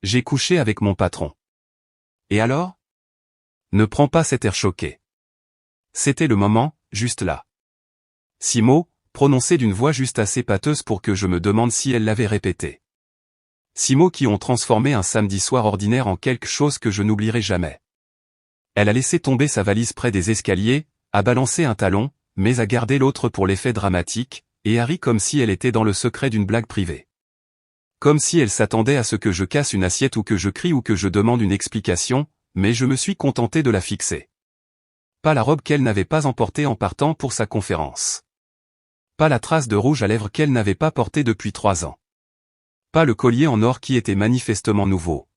J'ai couché avec mon patron. Et alors? Ne prends pas cet air choqué. C'était le moment, juste là. 6 mots, prononcés d'une voix juste assez pâteuse pour que je me demande si elle l'avait répété. 6 mots qui ont transformé un samedi soir ordinaire en quelque chose que je n'oublierai jamais. Elle a laissé tomber sa valise près des escaliers, a balancé un talon, mais a gardé l'autre pour l'effet dramatique, et a ri comme si elle était dans le secret d'une blague privée. Comme si elle s'attendait à ce que je casse une assiette ou que je crie ou que je demande une explication, mais je me suis contenté de la fixer. Pas la robe qu'elle n'avait pas emportée en partant pour sa conférence. Pas la trace de rouge à lèvres qu'elle n'avait pas portée depuis 3 ans. Pas le collier en or qui était manifestement nouveau.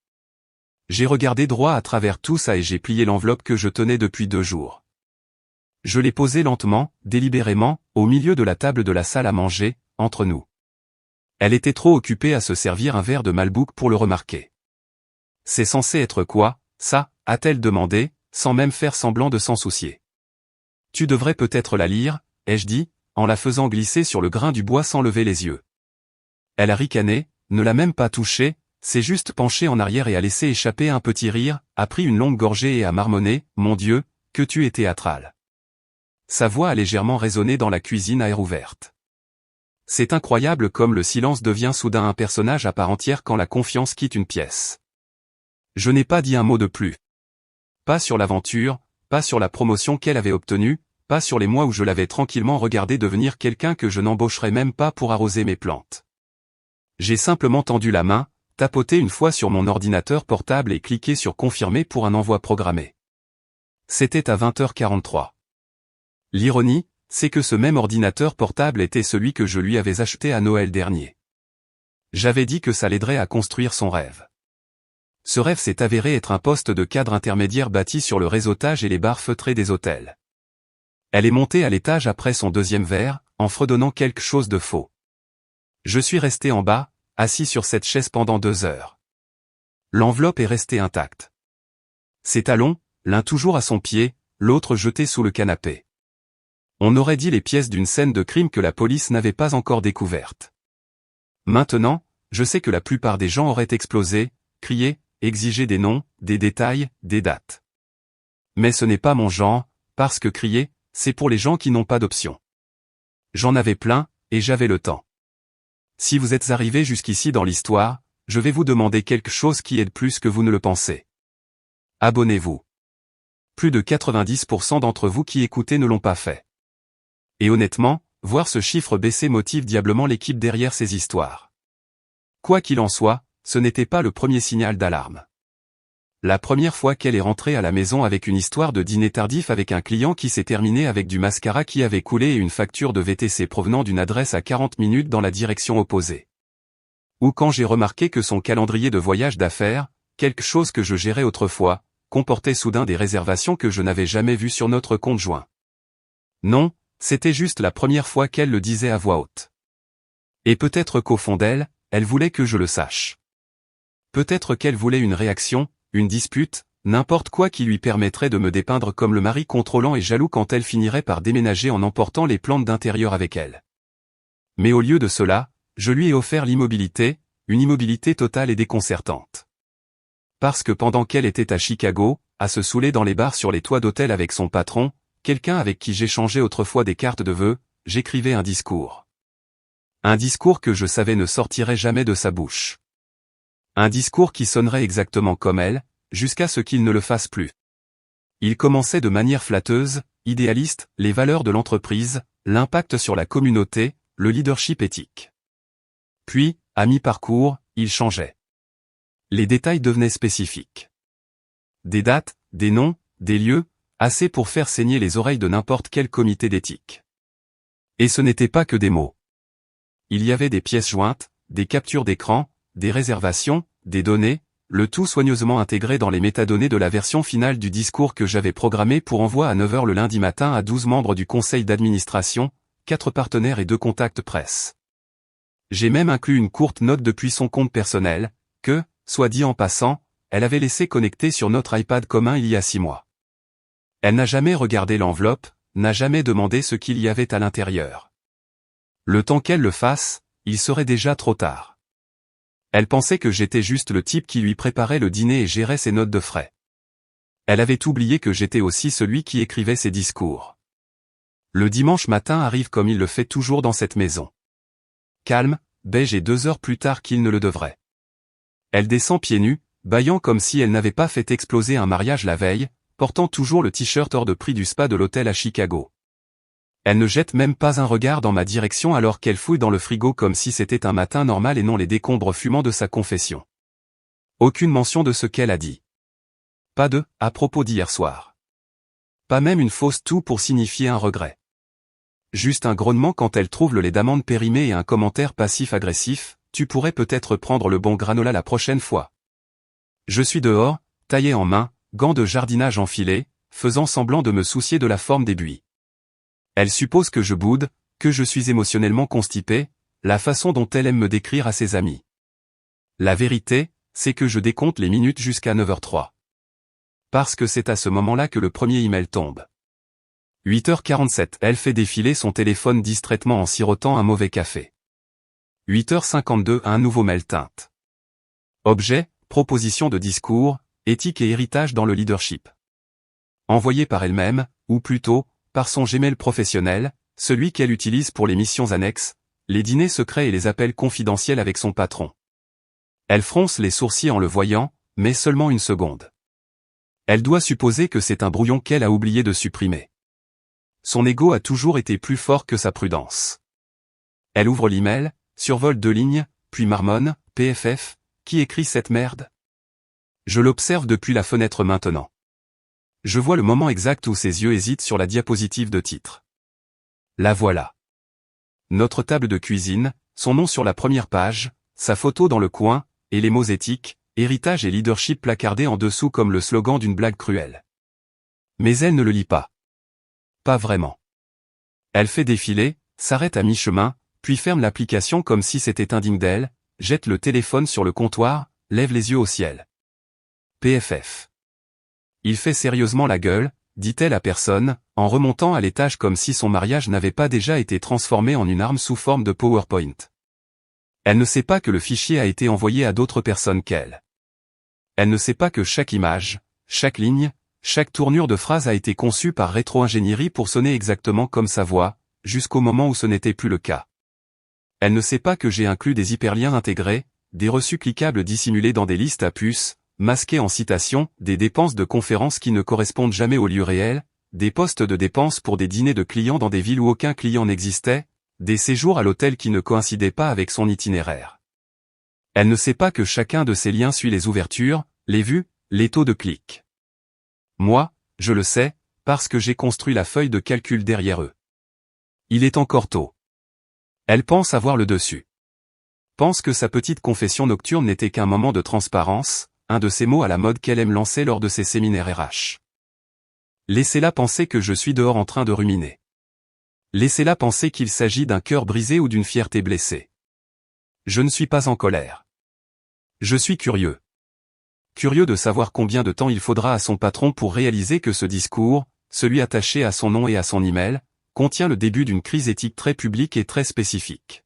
J'ai regardé droit à travers tout ça et j'ai plié l'enveloppe que je tenais depuis 2 jours. Je l'ai posée lentement, délibérément, au milieu de la table de la salle à manger, entre nous. Elle était trop occupée à se servir un verre de Malbec pour le remarquer. « C'est censé être quoi, ça ?» a-t-elle demandé, sans même faire semblant de s'en soucier. « Tu devrais peut-être la lire, » ai-je dit, en la faisant glisser sur le grain du bois sans lever les yeux. Elle a ricané, ne l'a même pas touchée, s'est juste penchée en arrière et a laissé échapper un petit rire, a pris une longue gorgée et a marmonné, « Mon Dieu, que tu es théâtrale. » Sa voix a légèrement résonné dans la cuisine à air ouverte. C'est incroyable comme le silence devient soudain un personnage à part entière quand la confiance quitte une pièce. Je n'ai pas dit un mot de plus. Pas sur l'aventure, pas sur la promotion qu'elle avait obtenue, pas sur les mois où je l'avais tranquillement regardé devenir quelqu'un que je n'embaucherais même pas pour arroser mes plantes. J'ai simplement tendu la main, tapoté une fois sur mon ordinateur portable et cliqué sur confirmer pour un envoi programmé. C'était à 20h43. L'ironie, c'est que ce même ordinateur portable était celui que je lui avais acheté à Noël dernier. J'avais dit que ça l'aiderait à construire son rêve. Ce rêve s'est avéré être un poste de cadre intermédiaire bâti sur le réseautage et les barres feutrées des hôtels. Elle est montée à l'étage après son 2e verre, en fredonnant quelque chose de faux. Je suis resté en bas, assis sur cette chaise pendant 2 heures. L'enveloppe est restée intacte. Ses talons, l'un toujours à son pied, l'autre jeté sous le canapé. On aurait dit les pièces d'une scène de crime que la police n'avait pas encore découverte. Maintenant, je sais que la plupart des gens auraient explosé, crié, exigé des noms, des détails, des dates. Mais ce n'est pas mon genre, parce que crier, c'est pour les gens qui n'ont pas d'option. J'en avais plein, et j'avais le temps. Si vous êtes arrivé jusqu'ici dans l'histoire, je vais vous demander quelque chose qui aide plus que vous ne le pensez. Abonnez-vous. Plus de 90% d'entre vous qui écoutez ne l'ont pas fait. Et honnêtement, voir ce chiffre baisser motive diablement l'équipe derrière ces histoires. Quoi qu'il en soit, ce n'était pas le premier signal d'alarme. La première fois qu'elle est rentrée à la maison avec une histoire de dîner tardif avec un client qui s'est terminé avec du mascara qui avait coulé et une facture de VTC provenant d'une adresse à 40 minutes dans la direction opposée. Ou quand j'ai remarqué que son calendrier de voyage d'affaires, quelque chose que je gérais autrefois, comportait soudain des réservations que je n'avais jamais vues sur notre compte joint. Non, c'était juste la première fois qu'elle le disait à voix haute. Et peut-être qu'au fond d'elle, elle voulait que je le sache. Peut-être qu'elle voulait une réaction, une dispute, n'importe quoi qui lui permettrait de me dépeindre comme le mari contrôlant et jaloux quand elle finirait par déménager en emportant les plantes d'intérieur avec elle. Mais au lieu de cela, je lui ai offert l'immobilité, une immobilité totale et déconcertante. Parce que pendant qu'elle était à Chicago, à se saouler dans les bars sur les toits d'hôtel avec son patron, quelqu'un avec qui j'échangeais autrefois des cartes de vœux, j'écrivais un discours. Un discours que je savais ne sortirait jamais de sa bouche. Un discours qui sonnerait exactement comme elle, jusqu'à ce qu'il ne le fasse plus. Il commençait de manière flatteuse, idéaliste, les valeurs de l'entreprise, l'impact sur la communauté, le leadership éthique. Puis, à mi-parcours, il changeait. Les détails devenaient spécifiques. Des dates, des noms, des lieux, assez pour faire saigner les oreilles de n'importe quel comité d'éthique. Et ce n'était pas que des mots. Il y avait des pièces jointes, des captures d'écran, des réservations, des données, le tout soigneusement intégré dans les métadonnées de la version finale du discours que j'avais programmé pour envoi à 9h le lundi matin à 12 membres du conseil d'administration, 4 partenaires et 2 contacts presse. J'ai même inclus une courte note depuis son compte personnel, que, soit dit en passant, elle avait laissé connecter sur notre iPad commun il y a 6 mois. Elle n'a jamais regardé l'enveloppe, n'a jamais demandé ce qu'il y avait à l'intérieur. Le temps qu'elle le fasse, il serait déjà trop tard. Elle pensait que j'étais juste le type qui lui préparait le dîner et gérait ses notes de frais. Elle avait oublié que j'étais aussi celui qui écrivait ses discours. Le dimanche matin arrive comme il le fait toujours dans cette maison. Calme, beige et 2 heures plus tard qu'il ne le devrait. Elle descend pieds nus, bâillant comme si elle n'avait pas fait exploser un mariage la veille, portant toujours le t-shirt hors de prix du spa de l'hôtel à Chicago. Elle ne jette même pas un regard dans ma direction alors qu'elle fouille dans le frigo comme si c'était un matin normal et non les décombres fumants de sa confession. Aucune mention de ce qu'elle a dit. Pas de « à propos d'hier soir ». Pas même une fausse toux pour signifier un regret. Juste un grognement quand elle trouve le lait d'amande périmé et un commentaire passif-agressif, « Tu pourrais peut-être prendre le bon granola la prochaine fois ». Je suis dehors, taillé en main, gants de jardinage enfilés, faisant semblant de me soucier de la forme des buis. Elle suppose que je boude, que je suis émotionnellement constipé, la façon dont elle aime me décrire à ses amis. La vérité, c'est que je décompte les minutes jusqu'à 9h03. Parce que c'est à ce moment-là que le premier email tombe. 8h47, elle fait défiler son téléphone distraitement en sirotant un mauvais café. 8h52, un nouveau mail teinte. Objet, proposition de discours, éthique et héritage dans le leadership. Envoyé par elle-même, ou plutôt, par son Gmail professionnel, celui qu'elle utilise pour les missions annexes, les dîners secrets et les appels confidentiels avec son patron. Elle fronce les sourcils en le voyant, mais seulement une seconde. Elle doit supposer que c'est un brouillon qu'elle a oublié de supprimer. Son ego a toujours été plus fort que sa prudence. Elle ouvre l'email, survole 2 lignes, puis marmonne, PFF, qui écrit cette merde? Je l'observe depuis la fenêtre maintenant. Je vois le moment exact où ses yeux hésitent sur la diapositive de titre. La voilà. Notre table de cuisine, son nom sur la première page, sa photo dans le coin, et les mots éthique, héritage et leadership placardés en dessous comme le slogan d'une blague cruelle. Mais elle ne le lit pas. Pas vraiment. Elle fait défiler, s'arrête à mi-chemin, puis ferme l'application comme si c'était indigne d'elle, jette le téléphone sur le comptoir, lève les yeux au ciel. PFF. Il fait sérieusement la gueule, dit-elle à personne, en remontant à l'étage comme si son mariage n'avait pas déjà été transformé en une arme sous forme de PowerPoint. Elle ne sait pas que le fichier a été envoyé à d'autres personnes qu'elle. Elle ne sait pas que chaque image, chaque ligne, chaque tournure de phrase a été conçue par rétro-ingénierie pour sonner exactement comme sa voix, jusqu'au moment où ce n'était plus le cas. Elle ne sait pas que j'ai inclus des hyperliens intégrés, des reçus cliquables dissimulés dans des listes à puces, masqués en citation, des dépenses de conférences qui ne correspondent jamais au lieu réel, des postes de dépenses pour des dîners de clients dans des villes où aucun client n'existait, des séjours à l'hôtel qui ne coïncidaient pas avec son itinéraire. Elle ne sait pas que chacun de ces liens suit les ouvertures, les vues, les taux de clic. Moi, je le sais, parce que j'ai construit la feuille de calcul derrière eux. Il est encore tôt. Elle pense avoir le dessus. Pense que sa petite confession nocturne n'était qu'un moment de transparence, un de ces mots à la mode qu'elle aime lancer lors de ses séminaires RH. Laissez-la penser que je suis dehors en train de ruminer. Laissez-la penser qu'il s'agit d'un cœur brisé ou d'une fierté blessée. Je ne suis pas en colère. Je suis curieux. Curieux de savoir combien de temps il faudra à son patron pour réaliser que ce discours, celui attaché à son nom et à son email, contient le début d'une crise éthique très publique et très spécifique.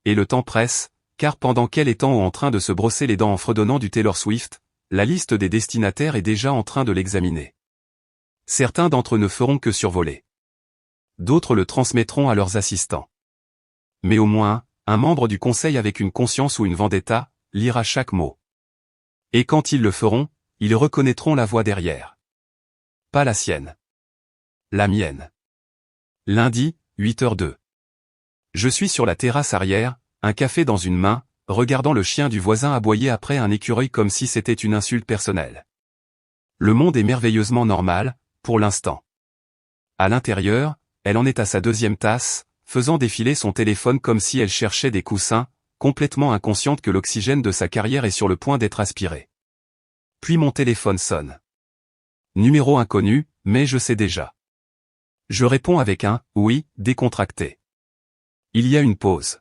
Et le temps presse, car pendant qu'elle est en train de se brosser les dents en fredonnant du Taylor Swift, la liste des destinataires est déjà en train de l'examiner. Certains d'entre eux ne feront que survoler. D'autres le transmettront à leurs assistants. Mais au moins, un membre du conseil avec une conscience ou une vendetta, lira chaque mot. Et quand ils le feront, ils reconnaîtront la voix derrière. Pas la sienne. La mienne. Lundi, 8h02. Je suis sur la terrasse arrière, un café dans une main, regardant le chien du voisin aboyer après un écureuil comme si c'était une insulte personnelle. Le monde est merveilleusement normal, pour l'instant. À l'intérieur, elle en est à sa 2e tasse, faisant défiler son téléphone comme si elle cherchait des coussins, complètement inconsciente que l'oxygène de sa carrière est sur le point d'être aspiré. Puis mon téléphone sonne. Numéro inconnu, mais je sais déjà. Je réponds avec un « oui » décontracté. Il y a une pause.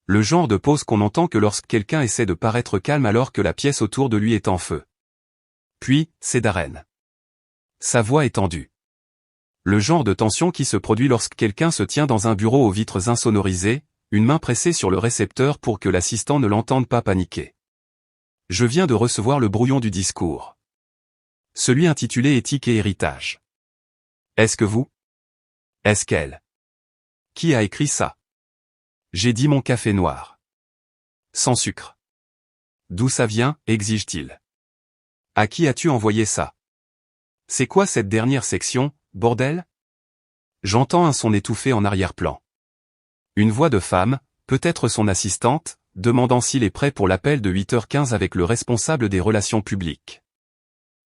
Le genre de pause qu'on entend que lorsque quelqu'un essaie de paraître calme alors que la pièce autour de lui est en feu. Puis, c'est Darren. Sa voix est tendue. Le genre de tension qui se produit lorsque quelqu'un se tient dans un bureau aux vitres insonorisées, une main pressée sur le récepteur pour que l'assistant ne l'entende pas paniquer. Je viens de recevoir le brouillon du discours. Celui intitulé Éthique et héritage. Est-ce que vous? Est-ce qu'elle? Qui a écrit ça? J'ai dit mon café noir. Sans sucre. D'où ça vient, exige-t-il. À qui as-tu envoyé ça? C'est quoi cette dernière section, bordel? J'entends un son étouffé en arrière-plan. Une voix de femme, peut-être son assistante, demandant s'il est prêt pour l'appel de 8h15 avec le responsable des relations publiques.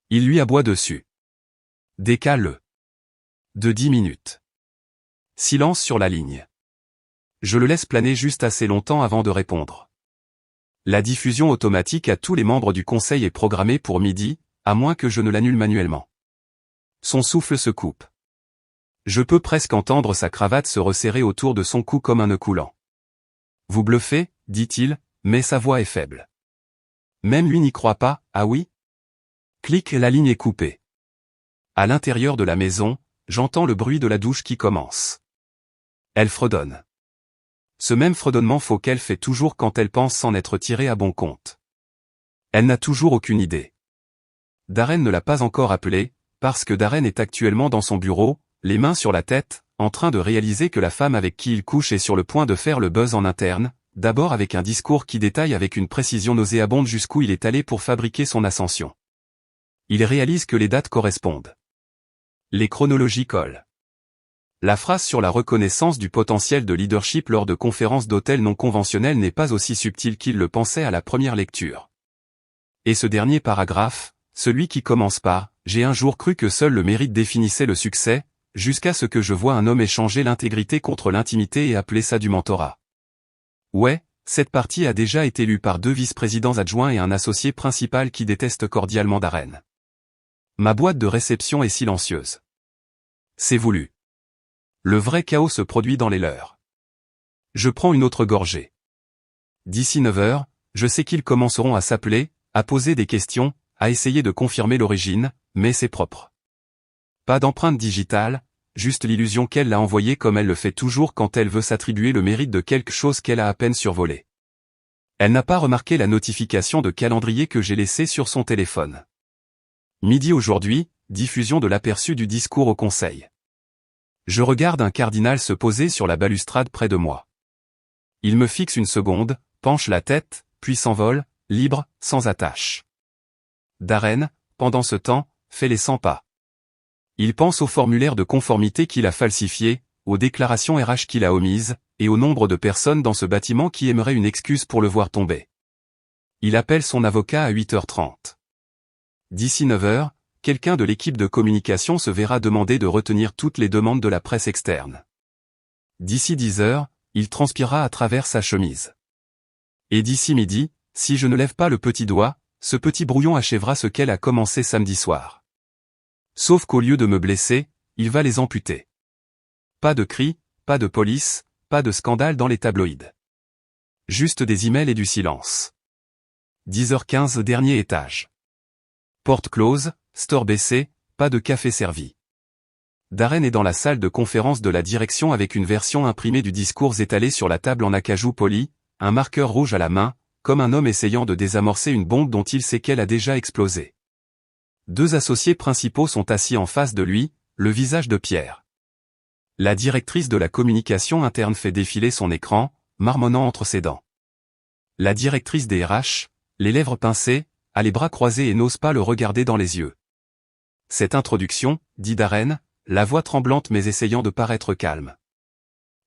Il lui aboie dessus. Décale-le. De 10 minutes. Silence sur la ligne. Je le laisse planer juste assez longtemps avant de répondre. La diffusion automatique à tous les membres du conseil est programmée pour midi, à moins que je ne l'annule manuellement. Son souffle se coupe. Je peux presque entendre sa cravate se resserrer autour de son cou comme un nœud coulant. Vous bluffez, dit-il, mais sa voix est faible. Même lui n'y croit pas, ah oui? Clic, la ligne est coupée. À l'intérieur de la maison, j'entends le bruit de la douche qui commence. Elle fredonne. Ce même fredonnement faux qu'elle fait toujours quand elle pense s'en être tirée à bon compte. Elle n'a toujours aucune idée. Darren ne l'a pas encore appelée, parce que Darren est actuellement dans son bureau, les mains sur la tête, en train de réaliser que la femme avec qui il couche est sur le point de faire le buzz en interne, d'abord avec un discours qui détaille avec une précision nauséabonde jusqu'où il est allé pour fabriquer son ascension. Il réalise que les dates correspondent. Les chronologies collent. La phrase sur la reconnaissance du potentiel de leadership lors de conférences d'hôtels non conventionnelles n'est pas aussi subtile qu'il le pensait à la première lecture. Et ce dernier paragraphe, celui qui commence par « J'ai un jour cru que seul le mérite définissait le succès », jusqu'à ce que je vois un homme échanger l'intégrité contre l'intimité et appeler ça du mentorat. Ouais, cette partie a déjà été lue par 2 vice-présidents adjoints et un associé principal qui déteste cordialement Darren. Ma boîte de réception est silencieuse. C'est voulu. Le vrai chaos se produit dans les leurs. Je prends une autre gorgée. D'ici 9h, je sais qu'ils commenceront à s'appeler, à poser des questions, à essayer de confirmer l'origine, mais c'est propre. Pas d'empreinte digitale, juste l'illusion qu'elle l'a envoyée comme elle le fait toujours quand elle veut s'attribuer le mérite de quelque chose qu'elle a à peine survolé. Elle n'a pas remarqué la notification de calendrier que j'ai laissée sur son téléphone. Midi aujourd'hui, diffusion de l'aperçu du discours au conseil. Je regarde un cardinal se poser sur la balustrade près de moi. Il me fixe une seconde, penche la tête, puis s'envole, libre, sans attache. Darren, pendant ce temps, fait les 100 pas. Il pense au formulaire de conformité qu'il a falsifié, aux déclarations RH qu'il a omises, et au nombre de personnes dans ce bâtiment qui aimeraient une excuse pour le voir tomber. Il appelle son avocat à 8h30. D'ici 9h, quelqu'un de l'équipe de communication se verra demander de retenir toutes les demandes de la presse externe. D'ici 10h, il transpirera à travers sa chemise. Et d'ici midi, si je ne lève pas le petit doigt, ce petit brouillon achèvera ce qu'elle a commencé samedi soir. Sauf qu'au lieu de me blesser, il va les amputer. Pas de cris, pas de police, pas de scandale dans les tabloïds. Juste des emails et du silence. 10h15 dernier étage. Porte close, store baissé, pas de café servi. Darren est dans la salle de conférence de la direction avec une version imprimée du discours étalée sur la table en acajou poli, un marqueur rouge à la main, comme un homme essayant de désamorcer une bombe dont il sait qu'elle a déjà explosé. 2 associés principaux sont assis en face de lui, le visage de pierre. La directrice de la communication interne fait défiler son écran, marmonnant entre ses dents. La directrice des RH, les lèvres pincées, a les bras croisés et n'ose pas le regarder dans les yeux. Cette introduction, dit Darren, la voix tremblante mais essayant de paraître calme.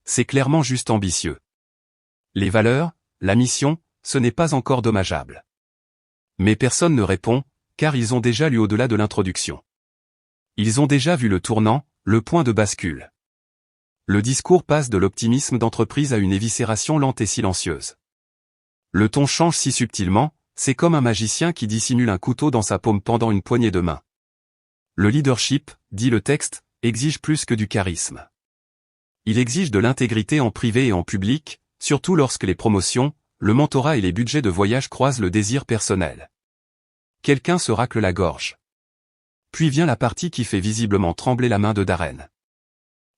C'est clairement juste ambitieux. Les valeurs, la mission, ce n'est pas encore dommageable. Mais personne ne répond, car ils ont déjà lu au-delà de l'introduction. Ils ont déjà vu le tournant, le point de bascule. Le discours passe de l'optimisme d'entreprise à une éviscération lente et silencieuse. Le ton change si subtilement, c'est comme un magicien qui dissimule un couteau dans sa paume pendant une poignée de main. Le leadership, dit le texte, exige plus que du charisme. Il exige de l'intégrité en privé et en public, surtout lorsque les promotions, le mentorat et les budgets de voyage croisent le désir personnel. Quelqu'un se racle la gorge. Puis vient la partie qui fait visiblement trembler la main de Darren.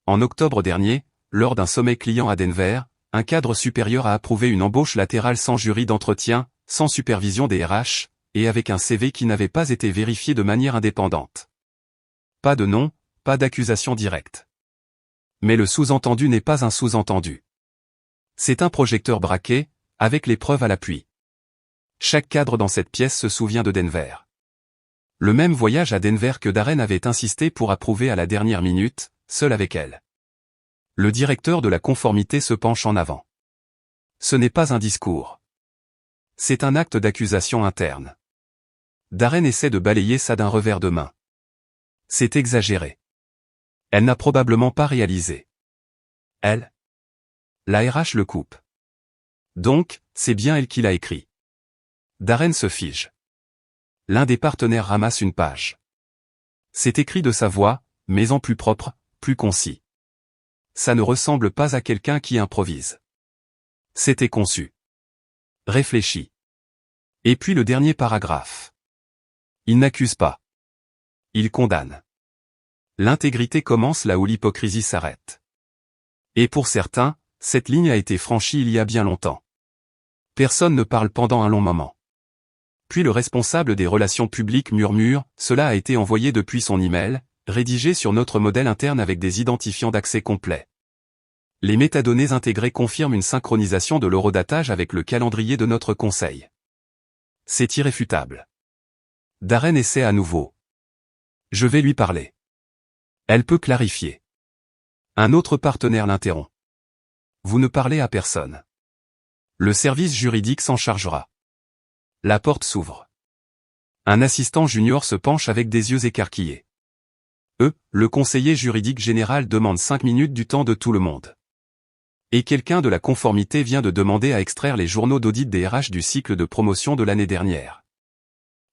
En octobre dernier, lors d'un sommet client à Denver, un cadre supérieur a approuvé une embauche latérale sans jury d'entretien, sans supervision des RH, et avec un CV qui n'avait pas été vérifié de manière indépendante. Pas de nom, pas d'accusation directe. Mais le sous-entendu n'est pas un sous-entendu. C'est un projecteur braqué, avec les preuves à l'appui. Chaque cadre dans cette pièce se souvient de Denver. Le même voyage à Denver que Darren avait insisté pour approuver à la dernière minute, seul avec elle. Le directeur de la conformité se penche en avant. Ce n'est pas un discours. C'est un acte d'accusation interne. Darren essaie de balayer ça d'un revers de main. C'est exagéré. Elle n'a probablement pas réalisé. Elle? La RH le coupe. Donc, c'est bien elle qui l'a écrit. Darren se fige. L'un des partenaires ramasse une page. C'est écrit de sa voix, mais en plus propre, plus concis. Ça ne ressemble pas à quelqu'un qui improvise. C'était conçu. Réfléchi. Et puis le dernier paragraphe. Il n'accuse pas. Il condamne. L'intégrité commence là où l'hypocrisie s'arrête. Et pour certains, cette ligne a été franchie il y a bien longtemps. Personne ne parle pendant un long moment. Puis le responsable des relations publiques murmure, cela a été envoyé depuis son email, rédigé sur notre modèle interne avec des identifiants d'accès complets. Les métadonnées intégrées confirment une synchronisation de l'horodatage avec le calendrier de notre conseil. C'est irréfutable. Darren essaie à nouveau. Je vais lui parler. Elle peut clarifier. Un autre partenaire l'interrompt. Vous ne parlez à personne. Le service juridique s'en chargera. La porte s'ouvre. Un assistant junior se penche avec des yeux écarquillés. Le conseiller juridique général demande 5 minutes du temps de tout le monde. Et quelqu'un de la conformité vient de demander à extraire les journaux d'audit des RH du cycle de promotion de l'année dernière.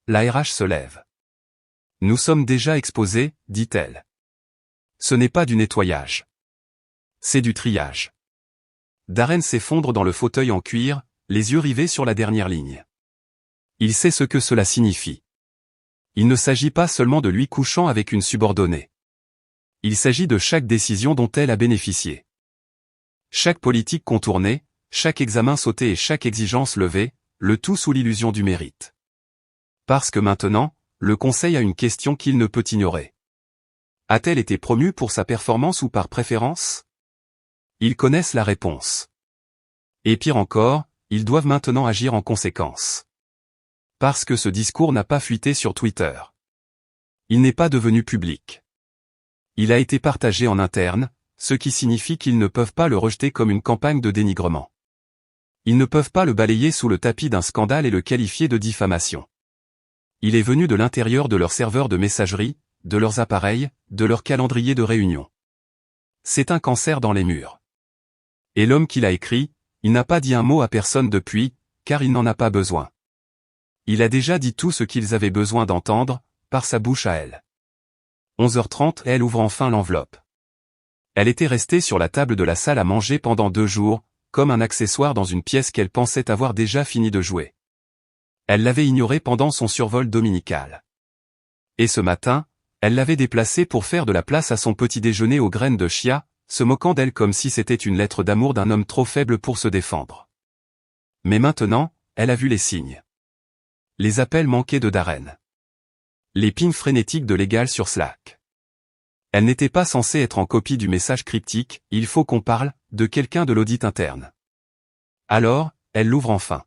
La RH se lève. Nous sommes déjà exposés, dit-elle. Ce n'est pas du nettoyage. C'est du triage. Darren s'effondre dans le fauteuil en cuir, les yeux rivés sur la dernière ligne. Il sait ce que cela signifie. Il ne s'agit pas seulement de lui couchant avec une subordonnée. Il s'agit de chaque décision dont elle a bénéficié. Chaque politique contournée, chaque examen sauté et chaque exigence levée, le tout sous l'illusion du mérite. Parce que maintenant, le Conseil a une question qu'il ne peut ignorer. A-t-elle été promue pour sa performance ou par préférence? Ils connaissent la réponse. Et pire encore, ils doivent maintenant agir en conséquence. Parce que ce discours n'a pas fuité sur Twitter. Il n'est pas devenu public. Il a été partagé en interne, ce qui signifie qu'ils ne peuvent pas le rejeter comme une campagne de dénigrement. Ils ne peuvent pas le balayer sous le tapis d'un scandale et le qualifier de diffamation. Il est venu de l'intérieur de leur serveur de messagerie, de leurs appareils, de leur calendrier de réunion. C'est un cancer dans les murs. Et l'homme qui l'a écrit, il n'a pas dit un mot à personne depuis, car il n'en a pas besoin. Il a déjà dit tout ce qu'ils avaient besoin d'entendre, par sa bouche à elle. 11h30, elle ouvre enfin l'enveloppe. Elle était restée sur la table de la salle à manger pendant 2 jours, comme un accessoire dans une pièce qu'elle pensait avoir déjà fini de jouer. Elle l'avait ignorée pendant son survol dominical. Et ce matin, elle l'avait déplacée pour faire de la place à son petit déjeuner aux graines de chia, se moquant d'elle comme si c'était une lettre d'amour d'un homme trop faible pour se défendre. Mais maintenant, elle a vu les signes. Les appels manqués de Darren. Les pings frénétiques de l'égal sur Slack. Elle n'était pas censée être en copie du message cryptique, il faut qu'on parle, de quelqu'un de l'audit interne. Alors, elle l'ouvre enfin.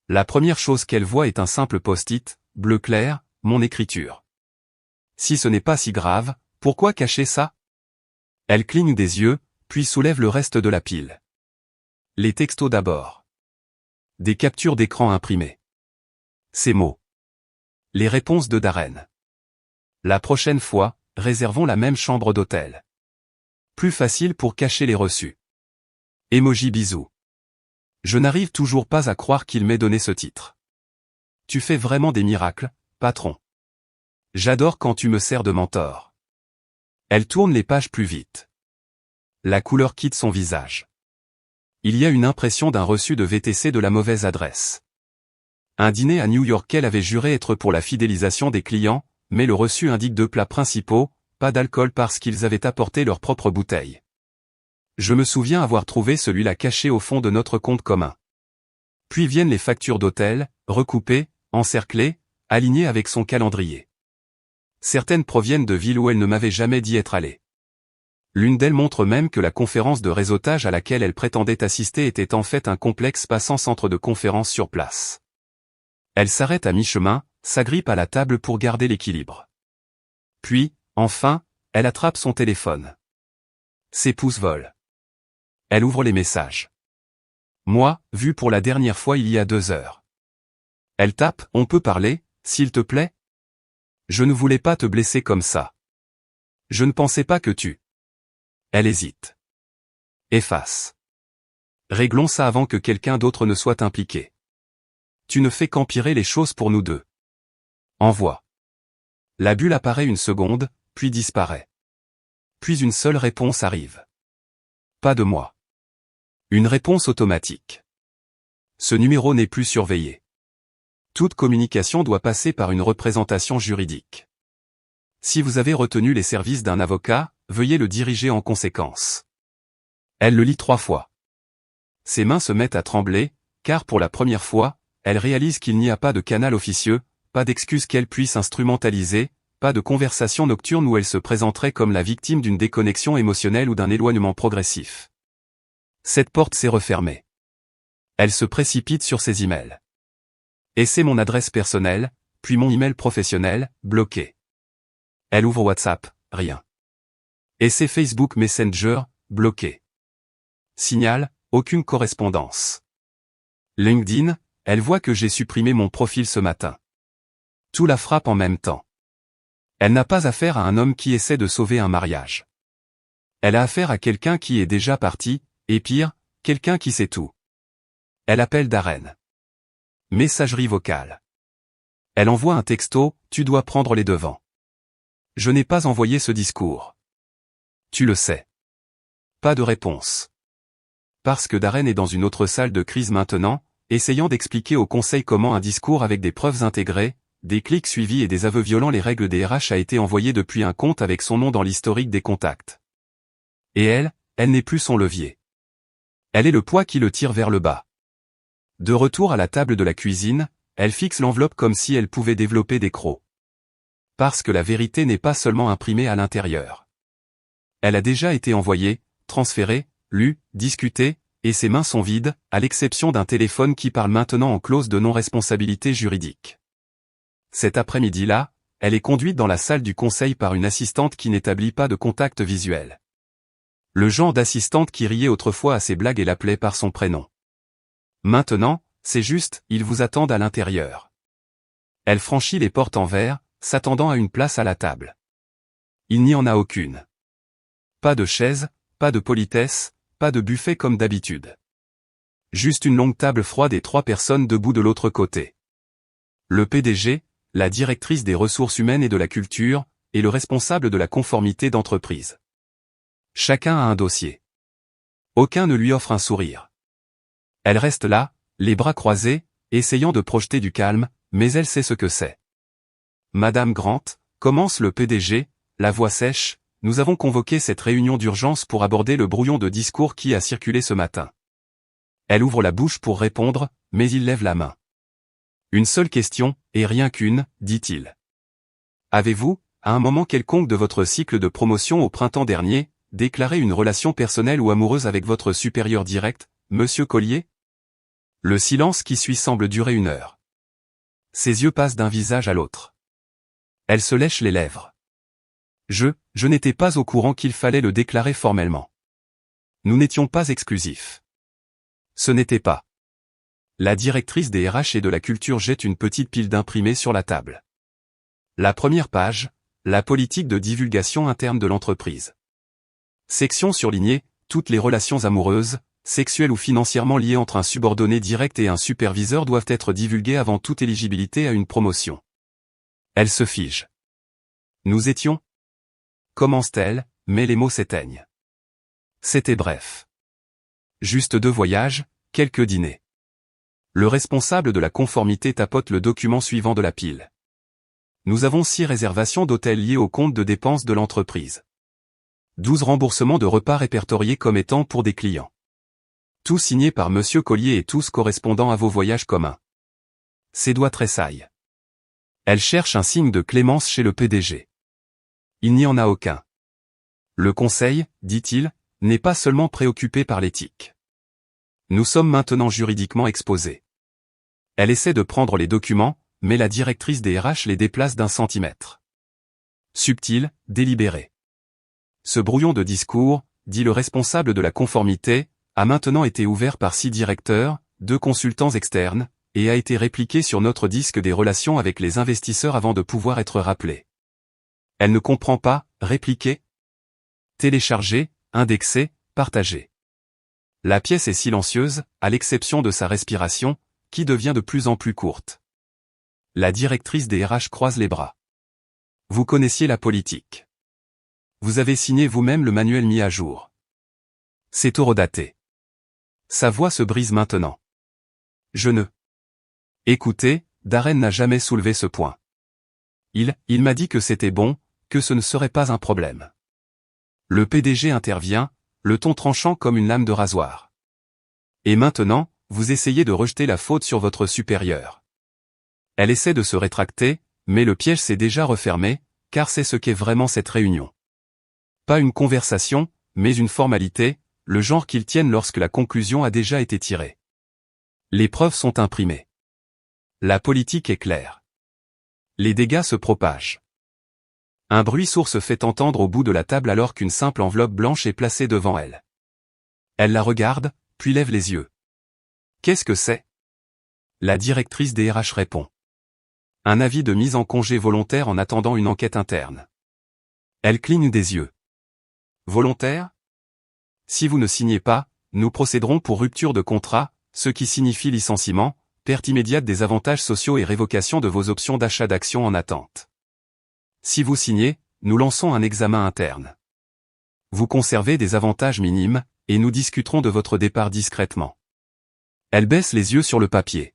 La première chose qu'elle voit est un simple post-it, bleu clair, mon écriture. Si ce n'est pas si grave, pourquoi cacher ça? Elle cligne des yeux, puis soulève le reste de la pile. Les textos d'abord. Des captures d'écran imprimées. Ces mots. Les réponses de Darren. La prochaine fois, réservons la même chambre d'hôtel. Plus facile pour cacher les reçus. Emoji bisou. Je n'arrive toujours pas à croire qu'il m'ait donné ce titre. Tu fais vraiment des miracles, patron. J'adore quand tu me sers de mentor. Elle tourne les pages plus vite. La couleur quitte son visage. Il y a une impression d'un reçu de VTC de la mauvaise adresse. Un dîner à New York qu'elle avait juré être pour la fidélisation des clients, mais le reçu indique 2 plats principaux, pas d'alcool parce qu'ils avaient apporté leur propre bouteille. Je me souviens avoir trouvé celui-là caché au fond de notre compte commun. Puis viennent les factures d'hôtel, recoupées, encerclées, alignées avec son calendrier. Certaines proviennent de villes où elle ne m'avait jamais dit être allée. L'une d'elles montre même que la conférence de réseautage à laquelle elle prétendait assister était en fait un complexe passant centre de conférence sur place. Elle s'arrête à mi-chemin, s'agrippe à la table pour garder l'équilibre. Puis, enfin, elle attrape son téléphone. Ses pouces volent. Elle ouvre les messages. Moi, vu pour la dernière fois il y a 2 heures. Elle tape, on peut parler, s'il te plaît? Je ne voulais pas te blesser comme ça. Je ne pensais pas que tu... Elle hésite. Efface. Réglons ça avant que quelqu'un d'autre ne soit impliqué. Tu ne fais qu'empirer les choses pour nous deux. Envoie. La bulle apparaît une seconde, puis disparaît. Puis une seule réponse arrive. Pas de moi. Une réponse automatique. Ce numéro n'est plus surveillé. Toute communication doit passer par une représentation juridique. Si vous avez retenu les services d'un avocat, veuillez le diriger en conséquence. Elle le lit 3 fois. Ses mains se mettent à trembler, car pour la première fois, elle réalise qu'il n'y a pas de canal officieux, pas d'excuse qu'elle puisse instrumentaliser, pas de conversation nocturne où elle se présenterait comme la victime d'une déconnexion émotionnelle ou d'un éloignement progressif. Cette porte s'est refermée. Elle se précipite sur ses emails. Et c'est mon adresse personnelle, puis mon email professionnel, bloqué. Elle ouvre WhatsApp, rien. Et c'est Facebook Messenger, bloqué. Signal, aucune correspondance. LinkedIn, elle voit que j'ai supprimé mon profil ce matin. Tout la frappe en même temps. Elle n'a pas affaire à un homme qui essaie de sauver un mariage. Elle a affaire à quelqu'un qui est déjà parti, et pire, quelqu'un qui sait tout. Elle appelle Darren. Messagerie vocale. Elle envoie un texto, tu dois prendre les devants. Je n'ai pas envoyé ce discours. Tu le sais. Pas de réponse. Parce que Darren est dans une autre salle de crise maintenant, essayant d'expliquer au conseil comment un discours avec des preuves intégrées, des clics suivis et des aveux violant les règles des RH a été envoyé depuis un compte avec son nom dans l'historique des contacts. Et elle n'est plus son levier. Elle est le poids qui le tire vers le bas. De retour à la table de la cuisine, elle fixe l'enveloppe comme si elle pouvait développer des crocs. Parce que la vérité n'est pas seulement imprimée à l'intérieur. Elle a déjà été envoyée, transférée, lue, discutée, et ses mains sont vides, à l'exception d'un téléphone qui parle maintenant en clause de non-responsabilité juridique. Cet après-midi-là, elle est conduite dans la salle du conseil par une assistante qui n'établit pas de contact visuel. Le genre d'assistante qui riait autrefois à ses blagues et l'appelait par son prénom. Maintenant, c'est juste, ils vous attendent à l'intérieur. Elle franchit les portes en verre, s'attendant à une place à la table. Il n'y en a aucune. Pas de chaise, pas de politesse, pas de buffet comme d'habitude. Juste une longue table froide et 3 personnes debout de l'autre côté. Le PDG, la directrice des ressources humaines et de la culture, et le responsable de la conformité d'entreprise. Chacun a un dossier. Aucun ne lui offre un sourire. Elle reste là, les bras croisés, essayant de projeter du calme, mais elle sait ce que c'est. Madame Grant, commence le PDG, la voix sèche, nous avons convoqué cette réunion d'urgence pour aborder le brouillon de discours qui a circulé ce matin. Elle ouvre la bouche pour répondre, mais il lève la main. Une seule question, et rien qu'une, dit-il. Avez-vous, à un moment quelconque de votre cycle de promotion au printemps dernier, déclaré une relation personnelle ou amoureuse avec votre supérieur direct, Monsieur Collier? Le silence qui suit semble durer 1 heure. Ses yeux passent d'un visage à l'autre. Elle se lèche les lèvres. Je n'étais pas au courant qu'il fallait le déclarer formellement. Nous n'étions pas exclusifs. Ce n'était pas. La directrice des RH et de la culture jette une petite pile d'imprimés sur la table. La première page, la politique de divulgation interne de l'entreprise. Section surlignée, toutes les relations amoureuses, sexuelles ou financièrement liées entre un subordonné direct et un superviseur doivent être divulguées avant toute éligibilité à une promotion. Elle se fige. Nous étions? Commence-t-elle, mais les mots s'éteignent. C'était bref. Juste 2 voyages, quelques dîners. Le responsable de la conformité tapote le document suivant de la pile. Nous avons 6 réservations d'hôtels liées au compte de dépenses de l'entreprise. 12 remboursements de repas répertoriés comme étant pour des clients. Tous signés par Monsieur Collier et tous correspondant à vos voyages communs. Ses doigts tressaillent. Elle cherche un signe de clémence chez le PDG. Il n'y en a aucun. Le conseil, dit-il, n'est pas seulement préoccupé par l'éthique. Nous sommes maintenant juridiquement exposés. Elle essaie de prendre les documents, mais la directrice des RH les déplace d'1 centimètre. Subtil, délibéré. Ce brouillon de discours, dit le responsable de la conformité, a maintenant été ouvert par 6 directeurs, 2 consultants externes, et a été répliqué sur notre disque des relations avec les investisseurs avant de pouvoir être rappelé. Elle ne comprend pas, répliquer. Télécharger, indexer, partager. La pièce est silencieuse, à l'exception de sa respiration, qui devient de plus en plus courte. La directrice des RH croise les bras. Vous connaissiez la politique. Vous avez signé vous-même le manuel mis à jour. C'est horodaté. Sa voix se brise maintenant. Je ne. Écoutez, Darren n'a jamais soulevé ce point. Il m'a dit que c'était bon, que ce ne serait pas un problème. Le PDG intervient, le ton tranchant comme une lame de rasoir. Et maintenant, vous essayez de rejeter la faute sur votre supérieur. Elle essaie de se rétracter, mais le piège s'est déjà refermé, car c'est ce qu'est vraiment cette réunion. Pas une conversation, mais une formalité, le genre qu'ils tiennent lorsque la conclusion a déjà été tirée. Les preuves sont imprimées. La politique est claire. Les dégâts se propagent. Un bruit sourd se fait entendre au bout de la table alors qu'une simple enveloppe blanche est placée devant elle. Elle la regarde, puis lève les yeux. Qu'est-ce que c'est ? La directrice des RH répond. Un avis de mise en congé volontaire en attendant une enquête interne. Elle cligne des yeux. Volontaire ? Si vous ne signez pas, nous procéderons pour rupture de contrat, ce qui signifie licenciement, perte immédiate des avantages sociaux et révocation de vos options d'achat d'actions en attente. Si vous signez, nous lançons un examen interne. Vous conservez des avantages minimes, et nous discuterons de votre départ discrètement. Elle baisse les yeux sur le papier.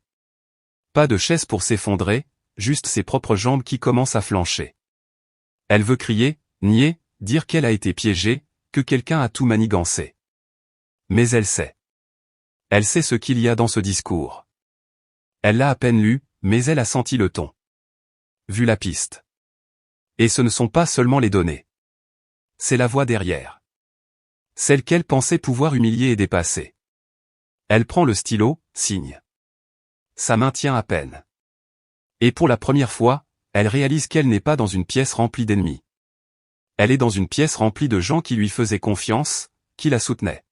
Pas de chaise pour s'effondrer, juste ses propres jambes qui commencent à flancher. Elle veut crier, nier, dire qu'elle a été piégée, que quelqu'un a tout manigancé. Mais elle sait. Elle sait ce qu'il y a dans ce discours. Elle l'a à peine lu, mais elle a senti le ton. Vu la piste. Et ce ne sont pas seulement les données. C'est la voix derrière. Celle qu'elle pensait pouvoir humilier et dépasser. Elle prend le stylo, signe. Sa main tient à peine. Et pour la première fois, elle réalise qu'elle n'est pas dans une pièce remplie d'ennemis. Elle est dans une pièce remplie de gens qui lui faisaient confiance, qui la soutenaient.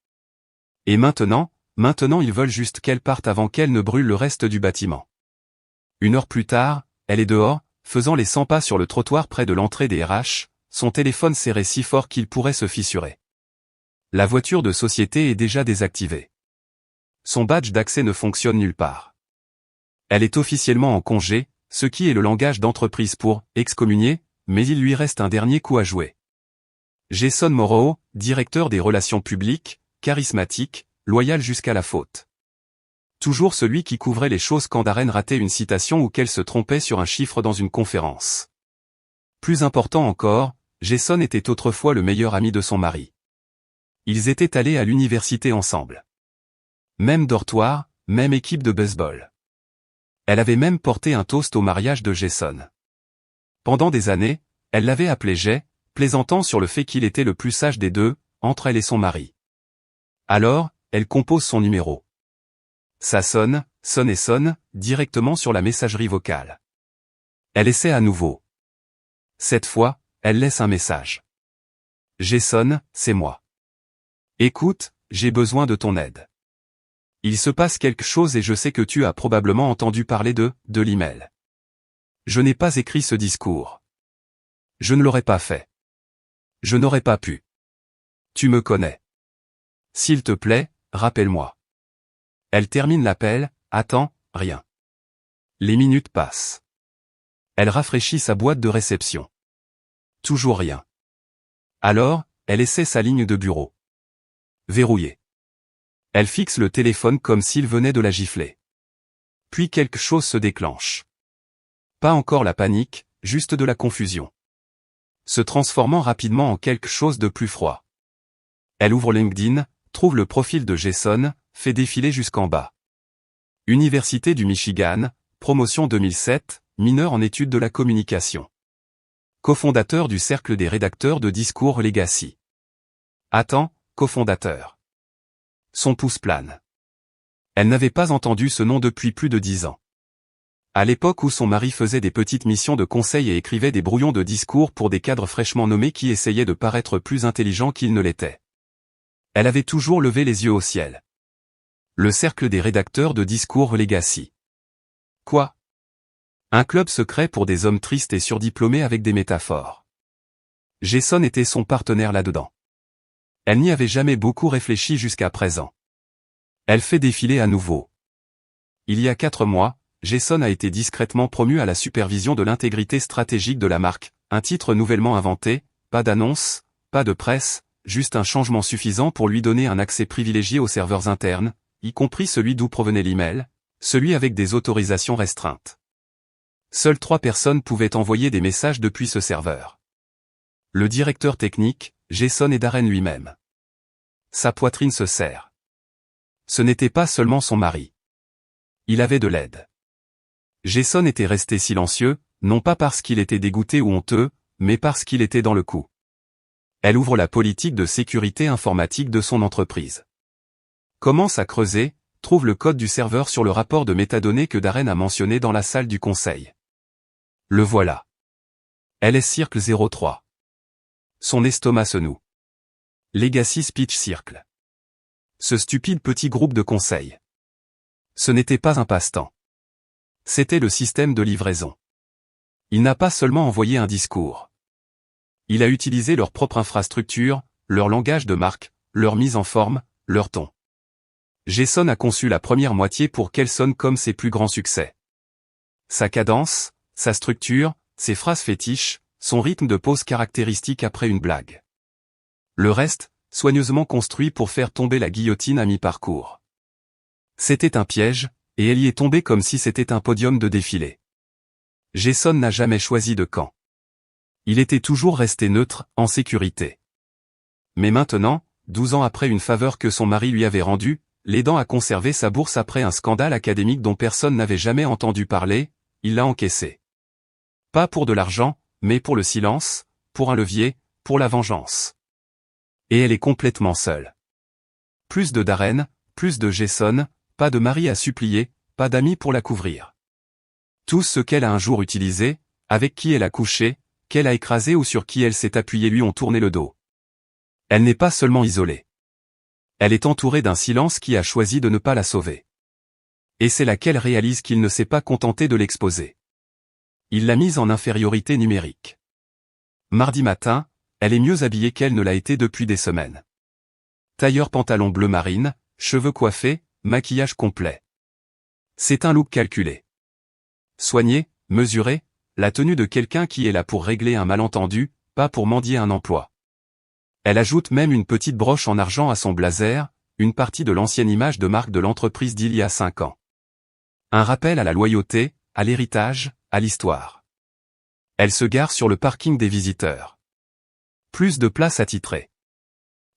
Et maintenant ils veulent juste qu'elle parte avant qu'elle ne brûle le reste du bâtiment. 1 heure plus tard, elle est dehors, faisant les 100 pas sur le trottoir près de l'entrée des RH, son téléphone serré si fort qu'il pourrait se fissurer. La voiture de société est déjà désactivée. Son badge d'accès ne fonctionne nulle part. Elle est officiellement en congé, ce qui est le langage d'entreprise pour « excommunier », mais il lui reste un dernier coup à jouer. Jason Morrow, directeur des relations publiques, charismatique, loyal jusqu'à la faute. Toujours celui qui couvrait les choses quand Darren ratait une citation ou qu'elle se trompait sur un chiffre dans une conférence. Plus important encore, Jason était autrefois le meilleur ami de son mari. Ils étaient allés à l'université ensemble. Même dortoir, même équipe de baseball. Elle avait même porté un toast au mariage de Jason. Pendant des années, elle l'avait appelé Jay, plaisantant sur le fait qu'il était le plus sage des deux, entre elle et son mari. Alors, elle compose son numéro. Ça sonne, directement sur la messagerie vocale. Elle essaie à nouveau. Cette fois, elle laisse un message. Jason, c'est moi. Écoute, j'ai besoin de ton aide. Il se passe quelque chose et je sais que tu as probablement entendu parler de l'email. Je n'ai pas écrit ce discours. Je ne l'aurais pas fait. Je n'aurais pas pu. Tu me connais. S'il te plaît, rappelle-moi. Elle termine l'appel, attends, rien. Les minutes passent. Elle rafraîchit sa boîte de réception. Toujours rien. Alors, elle essaie sa ligne de bureau. Verrouillée. Elle fixe le téléphone comme s'il venait de la gifler. Puis quelque chose se déclenche. Pas encore la panique, juste de la confusion. se transformant rapidement en quelque chose de plus froid. Elle ouvre LinkedIn, trouve le profil de Jason, fait défiler jusqu'en bas. Université du Michigan, promotion 2007, mineur en études de la communication. Cofondateur du cercle des rédacteurs de discours Legacy. Attends, cofondateur. Son pouce plane. Elle n'avait pas entendu ce nom depuis plus de 10 ans. À l'époque où son mari faisait des petites missions de conseil et écrivait des brouillons de discours pour des cadres fraîchement nommés qui essayaient de paraître plus intelligents qu'ils ne l'étaient. Elle avait toujours levé les yeux au ciel. Le cercle des rédacteurs de discours Legacy. Quoi? Un club secret pour des hommes tristes et surdiplômés avec des métaphores. Jason était son partenaire là-dedans. Elle n'y avait jamais beaucoup réfléchi jusqu'à présent. Elle fait défiler à nouveau. Il y a 4 mois, Jason a été discrètement promu à la supervision de l'intégrité stratégique de la marque, un titre nouvellement inventé, pas d'annonce, pas de presse, juste un changement suffisant pour lui donner un accès privilégié aux serveurs internes, y compris celui d'où provenait l'email, celui avec des autorisations restreintes. Seules 3 personnes pouvaient envoyer des messages depuis ce serveur. Le directeur technique, Jason et Darren lui-même. Sa poitrine se serre. Ce n'était pas seulement son mari. Il avait de l'aide. Jason était resté silencieux, non pas parce qu'il était dégoûté ou honteux, mais parce qu'il était dans le coup. Elle ouvre la politique de sécurité informatique de son entreprise. Commence à creuser, trouve le code du serveur sur le rapport de métadonnées que Darren a mentionné dans la salle du conseil. Le voilà. LS Circle 03. Son estomac se noue. Legacy Speech Circle. Ce stupide petit groupe de conseil. Ce n'était pas un passe-temps. C'était le système de livraison. Il n'a pas seulement envoyé un discours. Il a utilisé leur propre infrastructure, leur langage de marque, leur mise en forme, leur ton. Jason a conçu la première moitié pour qu'elle sonne comme ses plus grands succès. Sa cadence, sa structure, ses phrases fétiches, son rythme de pause caractéristique après une blague. Le reste, soigneusement construit pour faire tomber la guillotine à mi-parcours. C'était un piège, et elle y est tombée comme si c'était un podium de défilé. Jason n'a jamais choisi de camp. Il était toujours resté neutre, en sécurité. Mais maintenant, 12 ans après une faveur que son mari lui avait rendue, l'aidant à conserver sa bourse après un scandale académique dont personne n'avait jamais entendu parler, il l'a encaissé. Pas pour de l'argent, mais pour le silence, pour un levier, pour la vengeance. Et elle est complètement seule. Plus de Darren, plus de Jason, pas de mari à supplier, pas d'amis pour la couvrir. Tous ceux qu'elle a un jour utilisés, avec qui elle a couché, qu'elle a écrasé ou sur qui elle s'est appuyée lui ont tourné le dos. Elle n'est pas seulement isolée. Elle est entourée d'un silence qui a choisi de ne pas la sauver. Et c'est là qu'elle réalise qu'il ne s'est pas contenté de l'exposer. Il l'a mise en infériorité numérique. Mardi matin, elle est mieux habillée qu'elle ne l'a été depuis des semaines. Tailleur pantalon bleu marine, cheveux coiffés, maquillage complet. C'est un look calculé. Soigné, mesuré, la tenue de quelqu'un qui est là pour régler un malentendu, pas pour mendier un emploi. Elle ajoute même une petite broche en argent à son blazer, une partie de l'ancienne image de marque de l'entreprise d'il y a 5 ans. Un rappel à la loyauté, à l'héritage, à l'histoire. Elle se gare sur le parking des visiteurs. Plus de place attitrée.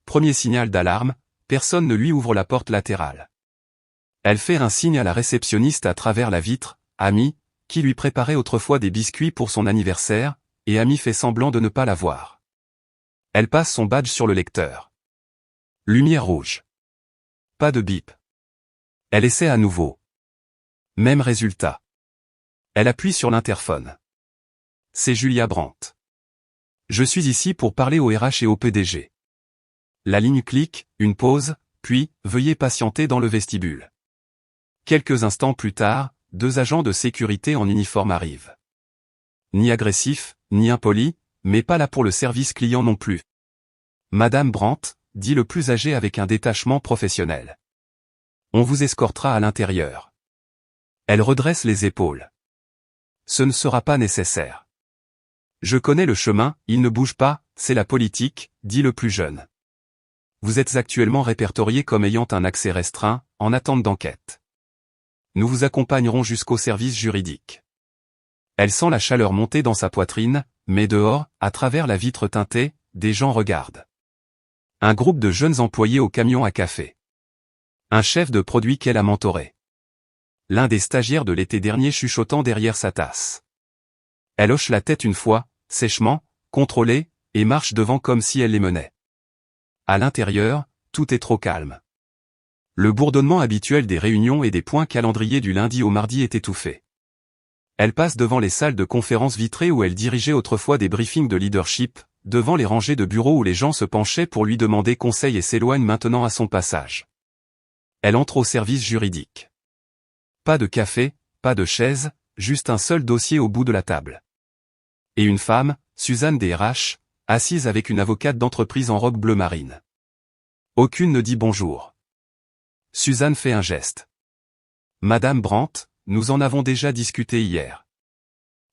Premier signal d'alarme, personne ne lui ouvre la porte latérale. Elle fait un signe à la réceptionniste à travers la vitre, Amy, qui lui préparait autrefois des biscuits pour son anniversaire, et Amy fait semblant de ne pas la voir. Elle passe son badge sur le lecteur. Lumière rouge. Pas de bip. Elle essaie à nouveau. Même résultat. Elle appuie sur l'interphone. C'est Julia Brandt. Je suis ici pour parler au RH et au PDG. La ligne clique, une pause, puis, veuillez patienter dans le vestibule. Quelques instants plus tard, 2 agents de sécurité en uniforme arrivent. Ni agressifs, ni impolis, mais pas là pour le service client non plus. Madame Brandt, dit le plus âgé avec un détachement professionnel. On vous escortera à l'intérieur. Elle redresse les épaules. Ce ne sera pas nécessaire. Je connais le chemin, il ne bouge pas, c'est la politique, dit le plus jeune. Vous êtes actuellement répertorié comme ayant un accès restreint, en attente d'enquête. Nous vous accompagnerons jusqu'au service juridique. Elle sent la chaleur monter dans sa poitrine, mais dehors, à travers la vitre teintée, des gens regardent. Un groupe de jeunes employés au camion à café. Un chef de produit qu'elle a mentoré. L'un des stagiaires de l'été dernier chuchotant derrière sa tasse. Elle hoche la tête une fois, sèchement, contrôlée, et marche devant comme si elle les menait. À l'intérieur, tout est trop calme. Le bourdonnement habituel des réunions et des points calendriers du lundi au mardi est étouffé. Elle passe devant les salles de conférences vitrées où elle dirigeait autrefois des briefings de leadership, devant les rangées de bureaux où les gens se penchaient pour lui demander conseil et s'éloignent maintenant à son passage. Elle entre au service juridique. Pas de café, pas de chaise, juste un seul dossier au bout de la table. Et une femme, Suzanne des RH, assise avec une avocate d'entreprise en robe bleu marine. Aucune ne dit bonjour. Suzanne fait un geste. Madame Brandt, nous en avons déjà discuté hier.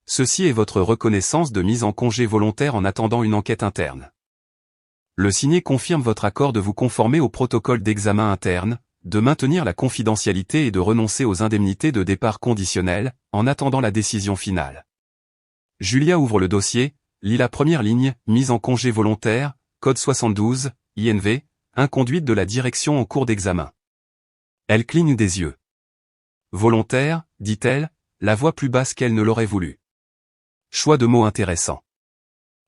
Ceci est votre reconnaissance de mise en congé volontaire en attendant une enquête interne. Le signé confirme votre accord de vous conformer au protocole d'examen interne, de maintenir la confidentialité et de renoncer aux indemnités de départ conditionnelles, en attendant la décision finale. Julia ouvre le dossier, lit la première ligne, mise en congé volontaire, code 72, INV, inconduite de la direction en cours d'examen. Elle cligne des yeux. Volontaire, dit-elle, la voix plus basse qu'elle ne l'aurait voulu. Choix de mots intéressant.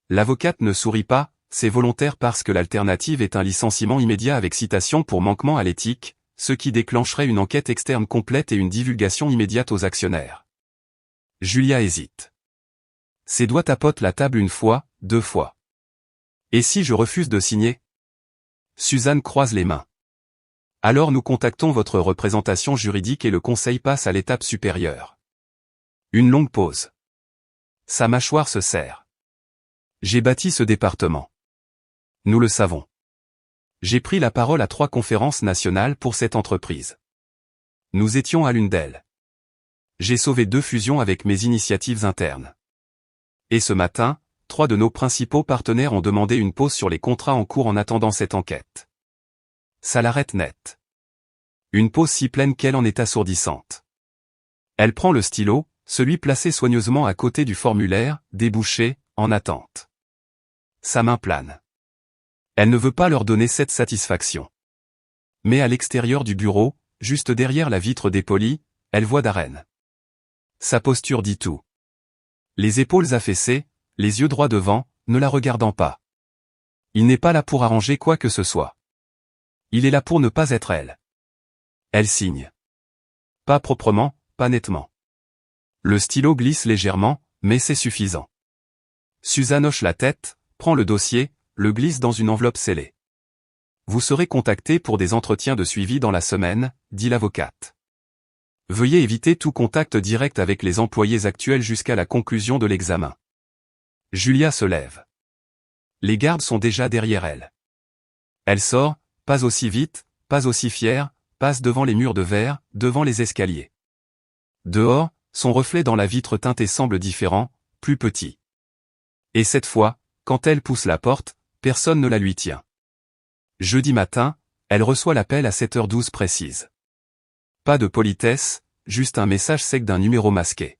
L'avocate ne sourit pas, c'est volontaire parce que l'alternative est un licenciement immédiat avec citation pour manquement à l'éthique, ce qui déclencherait une enquête externe complète et une divulgation immédiate aux actionnaires. Julia hésite. Ses doigts tapotent la table une fois, deux fois. Et si je refuse de signer? Suzanne croise les mains. Alors nous contactons votre représentation juridique et le conseil passe à l'étape supérieure. Une longue pause. Sa mâchoire se serre. J'ai bâti ce département. Nous le savons. J'ai pris la parole à 3 conférences nationales pour cette entreprise. Nous étions à l'une d'elles. J'ai sauvé 2 fusions avec mes initiatives internes. Et ce matin, 3 de nos principaux partenaires ont demandé une pause sur les contrats en cours en attendant cette enquête. Ça l'arrête net. Une pause si pleine qu'elle en est assourdissante. Elle prend le stylo, celui placé soigneusement à côté du formulaire, débouché, en attente. Sa main plane. Elle ne veut pas leur donner cette satisfaction. Mais à l'extérieur du bureau, juste derrière la vitre dépolie, elle voit Darren. Sa posture dit tout. Les épaules affaissées, les yeux droits devant, ne la regardant pas. Il n'est pas là pour arranger quoi que ce soit. Il est là pour ne pas être elle. Elle signe. Pas proprement, pas nettement. Le stylo glisse légèrement, mais c'est suffisant. Suzanne hoche la tête, prend le dossier, le glisse dans une enveloppe scellée. Vous serez contacté pour des entretiens de suivi dans la semaine, dit l'avocate. Veuillez éviter tout contact direct avec les employés actuels jusqu'à la conclusion de l'examen. Julia se lève. Les gardes sont déjà derrière elle. Elle sort, pas aussi vite, pas aussi fière, passe devant les murs de verre, devant les escaliers. Dehors, son reflet dans la vitre teintée semble différent, plus petit. Et cette fois, quand elle pousse la porte, personne ne la lui tient. Jeudi matin, elle reçoit l'appel à 7h12 précise. Pas de politesse, juste un message sec d'un numéro masqué.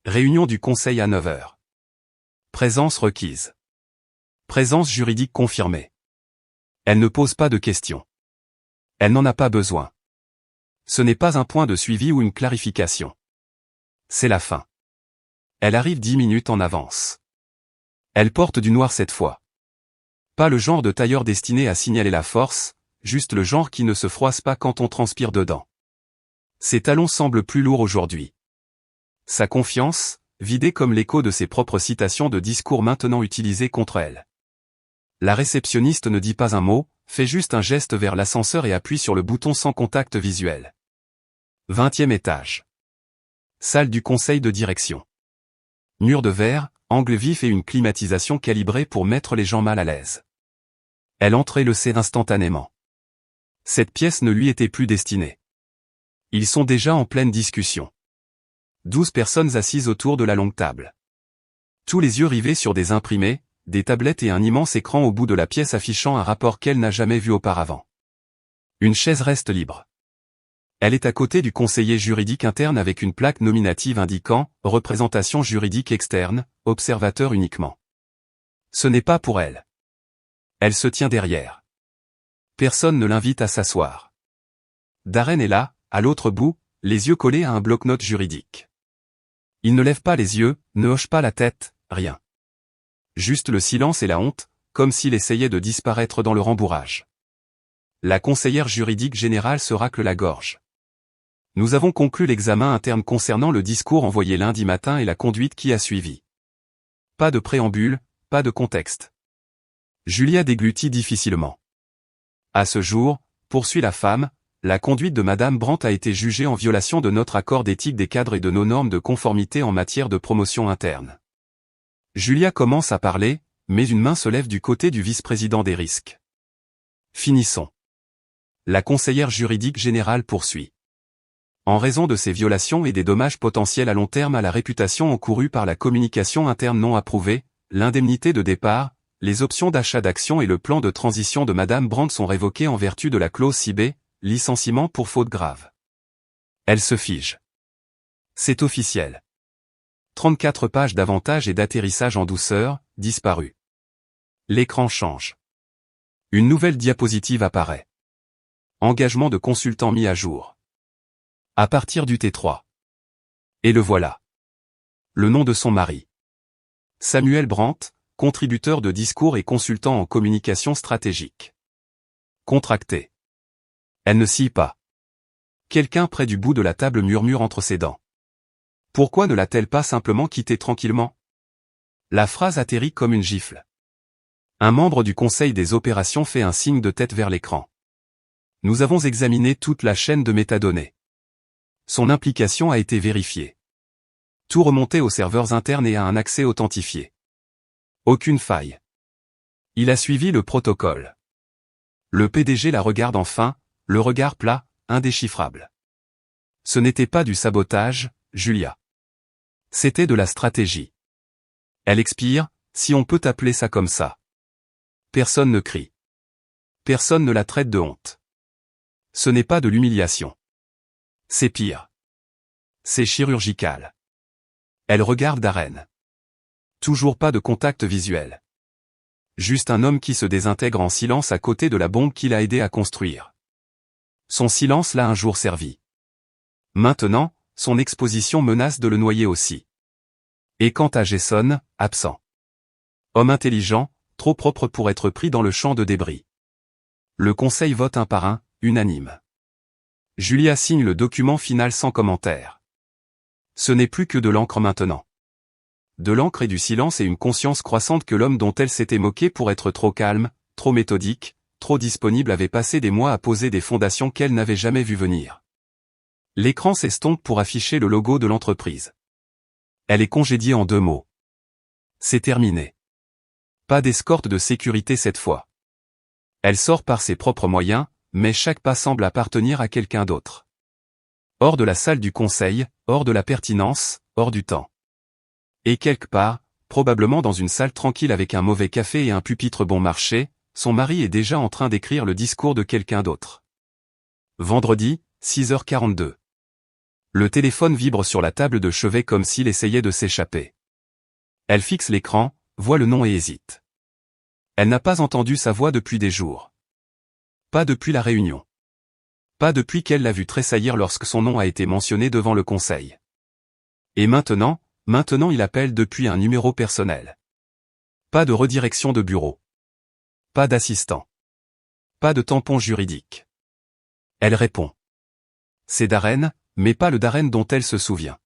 Réunion du conseil à 9h. Présence requise. Présence juridique confirmée. Elle ne pose pas de questions. Elle n'en a pas besoin. Ce n'est pas un point de suivi ou une clarification. C'est la fin. Elle arrive 10 minutes en avance. Elle porte du noir cette fois. Pas le genre de tailleur destiné à signaler la force, juste le genre qui ne se froisse pas quand on transpire dedans. Ses talons semblent plus lourds aujourd'hui. Sa confiance, vidée comme l'écho de ses propres citations de discours maintenant utilisées contre elle. La réceptionniste ne dit pas un mot, fait juste un geste vers l'ascenseur et appuie sur le bouton sans contact visuel. 20e étage. Salle du conseil de direction. Mur de verre, angle vif et une climatisation calibrée pour mettre les gens mal à l'aise. Elle entre et le sait instantanément. Cette pièce ne lui était plus destinée. Ils sont déjà en pleine discussion. 12 personnes assises autour de la longue table. Tous les yeux rivés sur des imprimés, des tablettes et un immense écran au bout de la pièce affichant un rapport qu'elle n'a jamais vu auparavant. Une chaise reste libre. Elle est à côté du conseiller juridique interne avec une plaque nominative indiquant « Représentation juridique externe, observateur uniquement ». Ce n'est pas pour elle. Elle se tient derrière. Personne ne l'invite à s'asseoir. Darren est là, à l'autre bout, les yeux collés à un bloc-notes juridique. Il ne lève pas les yeux, ne hoche pas la tête, rien. Juste le silence et la honte, comme s'il essayait de disparaître dans le rembourrage. La conseillère juridique générale se racle la gorge. Nous avons conclu l'examen interne concernant le discours envoyé lundi matin et la conduite qui a suivi. Pas de préambule, pas de contexte. Julia déglutit difficilement. À ce jour, poursuit la femme, la conduite de Madame Brandt a été jugée en violation de notre accord d'éthique des cadres et de nos normes de conformité en matière de promotion interne. Julia commence à parler, mais une main se lève du côté du vice-président des risques. Finissons. La conseillère juridique générale poursuit. En raison de ces violations et des dommages potentiels à long terme à la réputation encourue par la communication interne non approuvée, l'indemnité de départ, les options d'achat d'actions et le plan de transition de Madame Brandt sont révoqués en vertu de la clause 6b, licenciement pour faute grave. Elle se fige. C'est officiel. 34 pages d'avantages et d'atterrissage en douceur, disparu. L'écran change. Une nouvelle diapositive apparaît. Engagement de consultant mis à jour. À partir du T3. Et le voilà. Le nom de son mari. Samuel Brandt, contributeur de discours et consultant en communication stratégique. Contracté. Elle ne scie pas. Quelqu'un près du bout de la table murmure entre ses dents. Pourquoi ne l'a-t-elle pas simplement quitté tranquillement? La phrase atterrit comme une gifle. Un membre du conseil des opérations fait un signe de tête vers l'écran. Nous avons examiné toute la chaîne de métadonnées. Son implication a été vérifiée. Tout remonté aux serveurs internes et à un accès authentifié. Aucune faille. Il a suivi le protocole. Le PDG la regarde enfin, le regard plat, indéchiffrable. Ce n'était pas du sabotage, Julia. C'était de la stratégie. Elle expire, si on peut appeler ça comme ça. Personne ne crie. Personne ne la traite de honte. Ce n'est pas de l'humiliation. C'est pire. C'est chirurgical. Elle regarde Darren. Toujours pas de contact visuel. Juste un homme qui se désintègre en silence à côté de la bombe qu'il a aidé à construire. Son silence l'a un jour servi. Maintenant, son exposition menace de le noyer aussi. Et quant à Jason, absent. Homme intelligent, trop propre pour être pris dans le champ de débris. Le conseil vote un par un, unanime. Julia signe le document final sans commentaire. Ce n'est plus que de l'encre maintenant. De l'encre et du silence et une conscience croissante que l'homme dont elle s'était moquée pour être trop calme, trop méthodique, trop disponible avait passé des mois à poser des fondations qu'elle n'avait jamais vues venir. L'écran s'estompe pour afficher le logo de l'entreprise. Elle est congédiée en 2 mots. C'est terminé. Pas d'escorte de sécurité cette fois. Elle sort par ses propres moyens, mais chaque pas semble appartenir à quelqu'un d'autre. Hors de la salle du conseil, hors de la pertinence, hors du temps. Et quelque part, probablement dans une salle tranquille avec un mauvais café et un pupitre bon marché, son mari est déjà en train d'écrire le discours de quelqu'un d'autre. Vendredi, 6h42. Le téléphone vibre sur la table de chevet comme s'il essayait de s'échapper. Elle fixe l'écran, voit le nom et hésite. Elle n'a pas entendu sa voix depuis des jours. Pas depuis la réunion. Pas depuis qu'elle l'a vu tressaillir lorsque son nom a été mentionné devant le conseil. Et maintenant il appelle depuis un numéro personnel. Pas de redirection de bureau. Pas d'assistant. Pas de tampon juridique. Elle répond. C'est Darren, mais pas le Darren dont elle se souvient.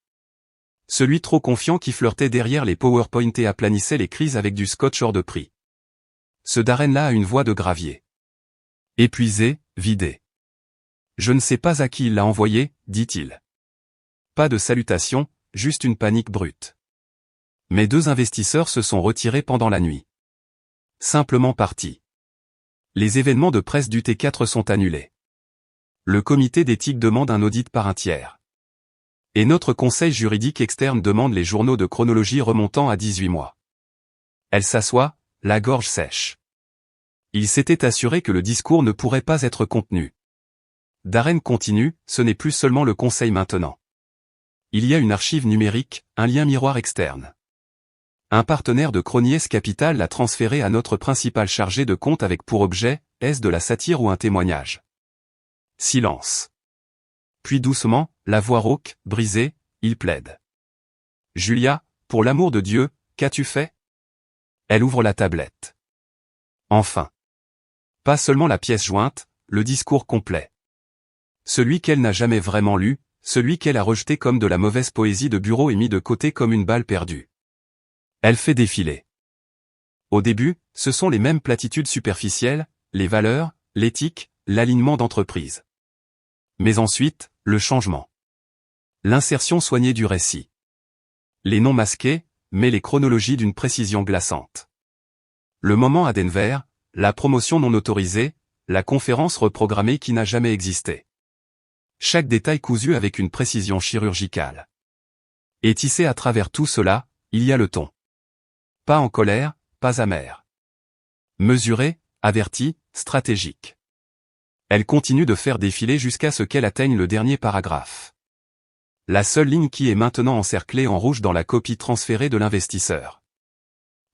Celui trop confiant qui flirtait derrière les PowerPoint et aplanissait les crises avec du scotch hors de prix. Ce Darren-là a une voix de gravier. Épuisé, vidé. Je ne sais pas à qui il l'a envoyé, dit-il. Pas de salutation, juste une panique brute. Mes 2 investisseurs se sont retirés pendant la nuit. Simplement partis. Les événements de presse du T4 sont annulés. Le comité d'éthique demande un audit par un tiers. Et notre conseil juridique externe demande les journaux de chronologie remontant à 18 mois. Elle s'assoit, la gorge sèche. Il s'était assuré que le discours ne pourrait pas être contenu. Darren continue, ce n'est plus seulement le conseil maintenant. Il y a une archive numérique, un lien miroir externe. Un partenaire de Cronies Capital l'a transféré à notre principal chargé de compte avec pour objet, est-ce de la satire ou un témoignage? Silence. Puis doucement, la voix rauque, brisée, il plaide. Julia, pour l'amour de Dieu, qu'as-tu fait? Elle ouvre la tablette. Enfin. Pas seulement la pièce jointe, le discours complet. Celui qu'elle n'a jamais vraiment lu, celui qu'elle a rejeté comme de la mauvaise poésie de bureau et mis de côté comme une balle perdue. Elle fait défiler. Au début, ce sont les mêmes platitudes superficielles, les valeurs, l'éthique, l'alignement d'entreprise. Mais ensuite, le changement. L'insertion soignée du récit. Les noms masqués, mais les chronologies d'une précision glaçante. Le moment à Denver, la promotion non autorisée, la conférence reprogrammée qui n'a jamais existé. Chaque détail cousu avec une précision chirurgicale. Et tissé à travers tout cela, il y a le ton. Pas en colère, pas amer. Mesuré, averti, stratégique. Elle continue de faire défiler jusqu'à ce qu'elle atteigne le dernier paragraphe. La seule ligne qui est maintenant encerclée en rouge dans la copie transférée de l'investisseur.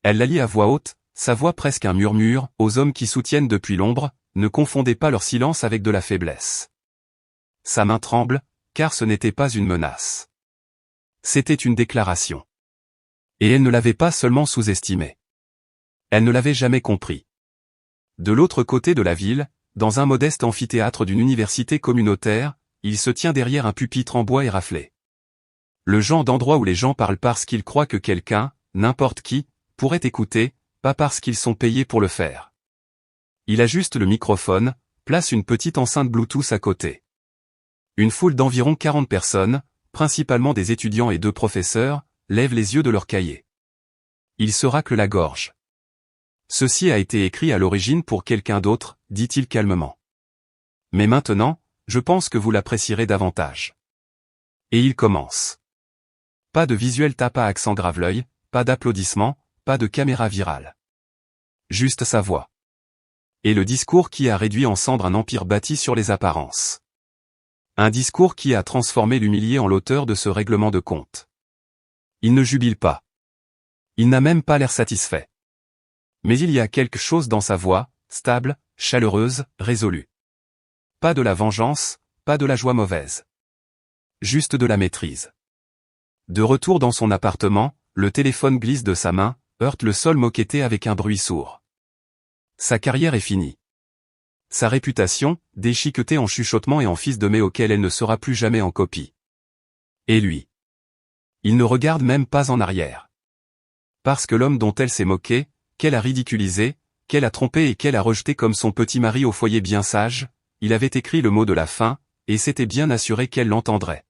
Elle la lit à voix haute, sa voix presque un murmure, aux hommes qui soutiennent depuis l'ombre, ne confondez pas leur silence avec de la faiblesse. Sa main tremble, car ce n'était pas une menace. C'était une déclaration. Et elle ne l'avait pas seulement sous-estimé. Elle ne l'avait jamais compris. De l'autre côté de la ville, dans un modeste amphithéâtre d'une université communautaire, il se tient derrière un pupitre en bois éraflé. Le genre d'endroit où les gens parlent parce qu'ils croient que quelqu'un, n'importe qui, pourrait écouter, pas parce qu'ils sont payés pour le faire. Il ajuste le microphone, place une petite enceinte Bluetooth à côté. Une foule d'environ 40 personnes, principalement des étudiants et 2 professeurs, lèvent les yeux de leurs cahiers. Il se racle la gorge. Ceci a été écrit à l'origine pour quelqu'un d'autre, dit-il calmement. Mais maintenant, je pense que vous l'apprécierez davantage. Et il commence. Pas de visuel tape à accent grave-l'œil, pas d'applaudissements, pas de caméra virale. Juste sa voix. Et le discours qui a réduit en cendres un empire bâti sur les apparences. Un discours qui a transformé l'humilié en l'auteur de ce règlement de compte. Il ne jubile pas. Il n'a même pas l'air satisfait. Mais il y a quelque chose dans sa voix, stable, chaleureuse, résolue. Pas de la vengeance, pas de la joie mauvaise. Juste de la maîtrise. De retour dans son appartement, le téléphone glisse de sa main, heurte le sol moquetté avec un bruit sourd. Sa carrière est finie. Sa réputation, déchiquetée en chuchotements et en fils de mai auquel elle ne sera plus jamais en copie. Et lui. Il ne regarde même pas en arrière. Parce que l'homme dont elle s'est moquée, qu'elle a ridiculisé, qu'elle a trompé et qu'elle a rejeté comme son petit mari au foyer bien sage, il avait écrit le mot de la fin, et s'était bien assuré qu'elle l'entendrait.